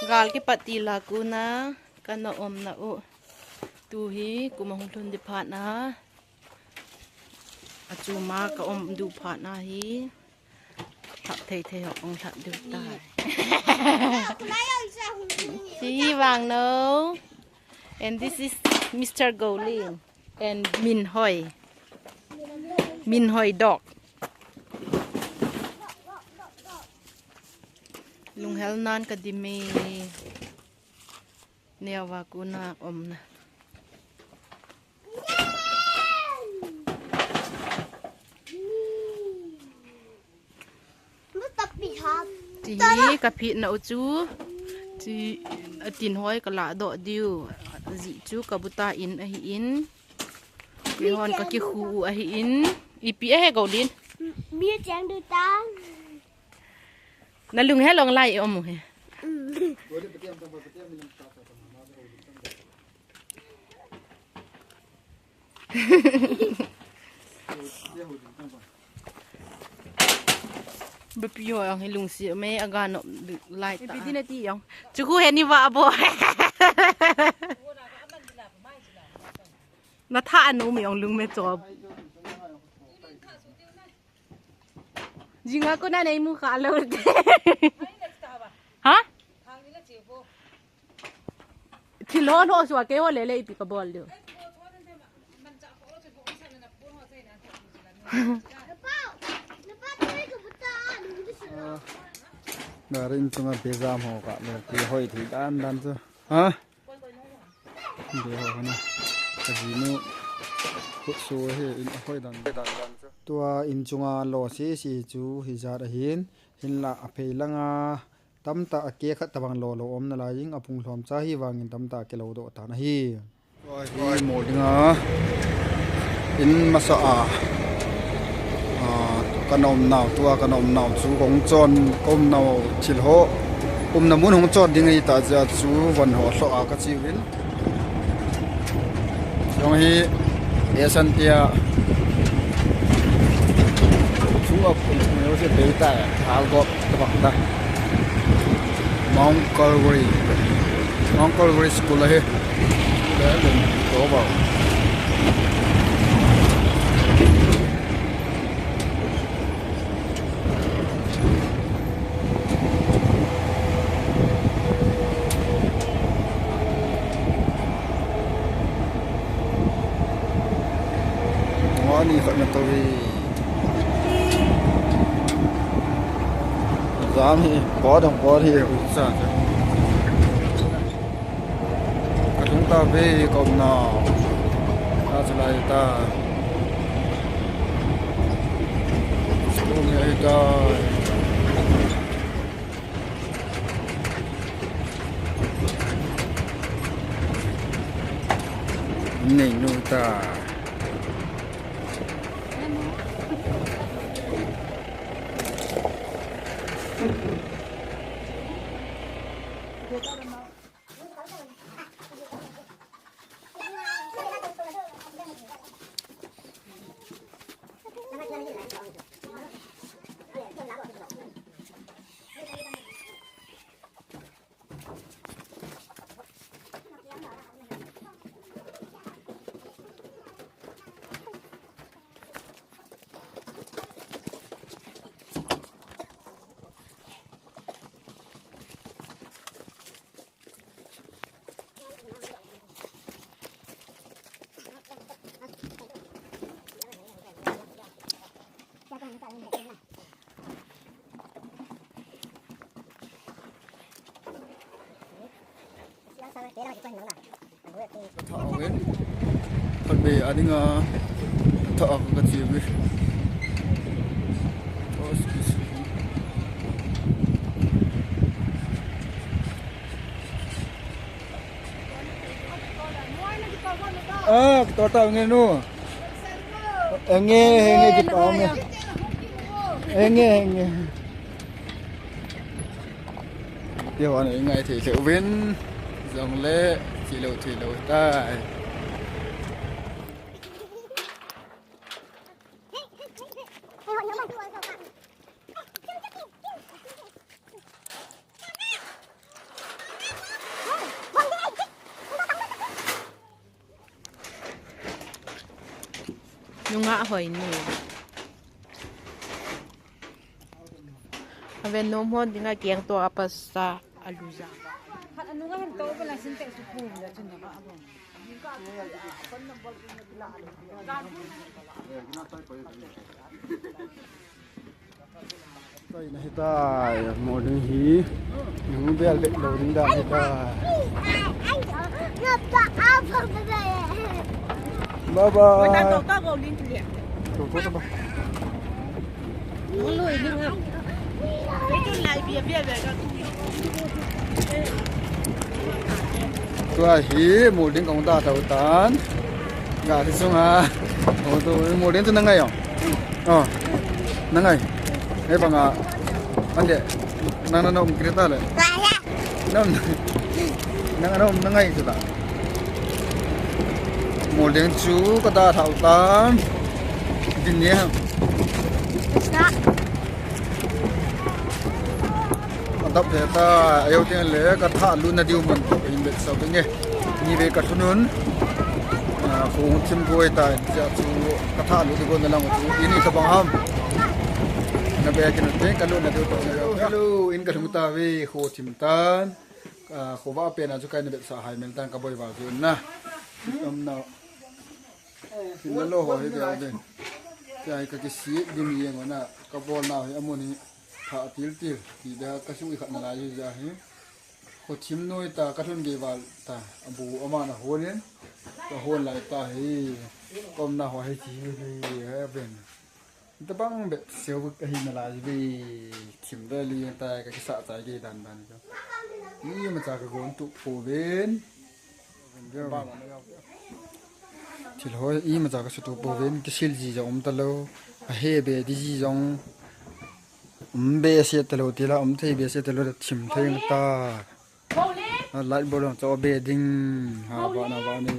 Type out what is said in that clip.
gal ki pati laku na kana om na u tu hi kumang thun di phat na achu ma ka om du phat na hi thak thei thei học ông thak du tai see Wang no and this is Mr. Golin and Min Hoi dog lung hel nan ka di me newa kuna om na chỉ cà phê nấu chú chỉ tiền hoi cả lạ đọ điu dị chú cả bút ta in a in cái hòn cả cái khu a in ipi a gầu din biết chẳng được ta nà lưng hết lòng lại ông hè bếp yo ang hilung si me aga no lai ta bi na ti yang chu ku he ni wa bo na tha anu mi ong lung me cho jinga ko na nei mu kha lo ha thì lo nó xóa cái hoa lệ lệ bị cái bol được nè rin chung là jam hồ cả rồi thì hồi thì đan chứ hả để hồ này cái gì nữa hút số thì hồi đan tua in chung à lò xí chú hi ra hin là phê lăng à tâm ta kia khát tabang lò om na la ying apung thom cha hi wangin tâm ta ke lo do ta na hi rồi một nga in masa kanom nào tua kanom nào chú gong chon kom nào chil ho na mun hong chon ding ai ta ja chú van ho so a ka chi win yong hi esan tia chú ap ko se be ta al go ta ta Mount Calvary School là hết để mình đổ vào nó đi khỏi nhà tôi dám thì có đồng có thì sao chúng ta về cộng nào ta sẽ lại ta hôm nay ta nền nuôi ta thọ với phần bì anh ấy thọ cái gì vậy tao nghe nu nghe cái tao nghe điều này ngày thì sẽ viên dòng lệ chỉ lầu ta nhung ngã hỏi nè aven nom hon dinga kiang to apa sa aluza Ano nga hanto pala sinte supu ya chun ba abon. Tay na hitai mo ding hi yung bel bel lo ding da hitai bye bye Ta go din ti. to to ba Lôi đi ha. Cái chun lại bia bia về ka. tua hi mo ding kong ta tau tan ga thi sung ha o to mo ding tu na ngai na ngai e ba nga ande na no krita le na ngai tu da mo ding chu ka ta thau tan din ne tập thể ta yêu tiên lễ cả thả luôn là điều mình in biệt sau cái nghe như về cả thôn nón phụ chim quay tại giờ chú cả thả luôn thì con là một chú in cái bằng ham nó về cái nó cả luôn là điều tốt hello in cả chúng ta về khu chim tan khu võ bên là chú cái nó biệt xã hải mình tan cả bồi vào rồi na nào thì nó lo hỏi cái bên cái xí đi miếng mà na cái bồn nào thì amoni thả til thì đã cái suy khẩn là gì ra hết có chim nuôi ta cái thôn gì vào ta abu ama là hôn ấy ta hôn lại ta hi con nào hỏi gì thì bên ta băng bị siêu vực cái hình là gì vì chim đây liền ta cái sạ trái gì đàn cho ý mà ta cái gốn tụ phổ biến thì thôi ý mà ta cái tụ phổ biến cái sil gì giống ta lâu hay về đi gì giống bê xe telo tila thấy bê xe telo chìm thấy ta lại bộ lòng cho bê đinh ha vợ nào vợ này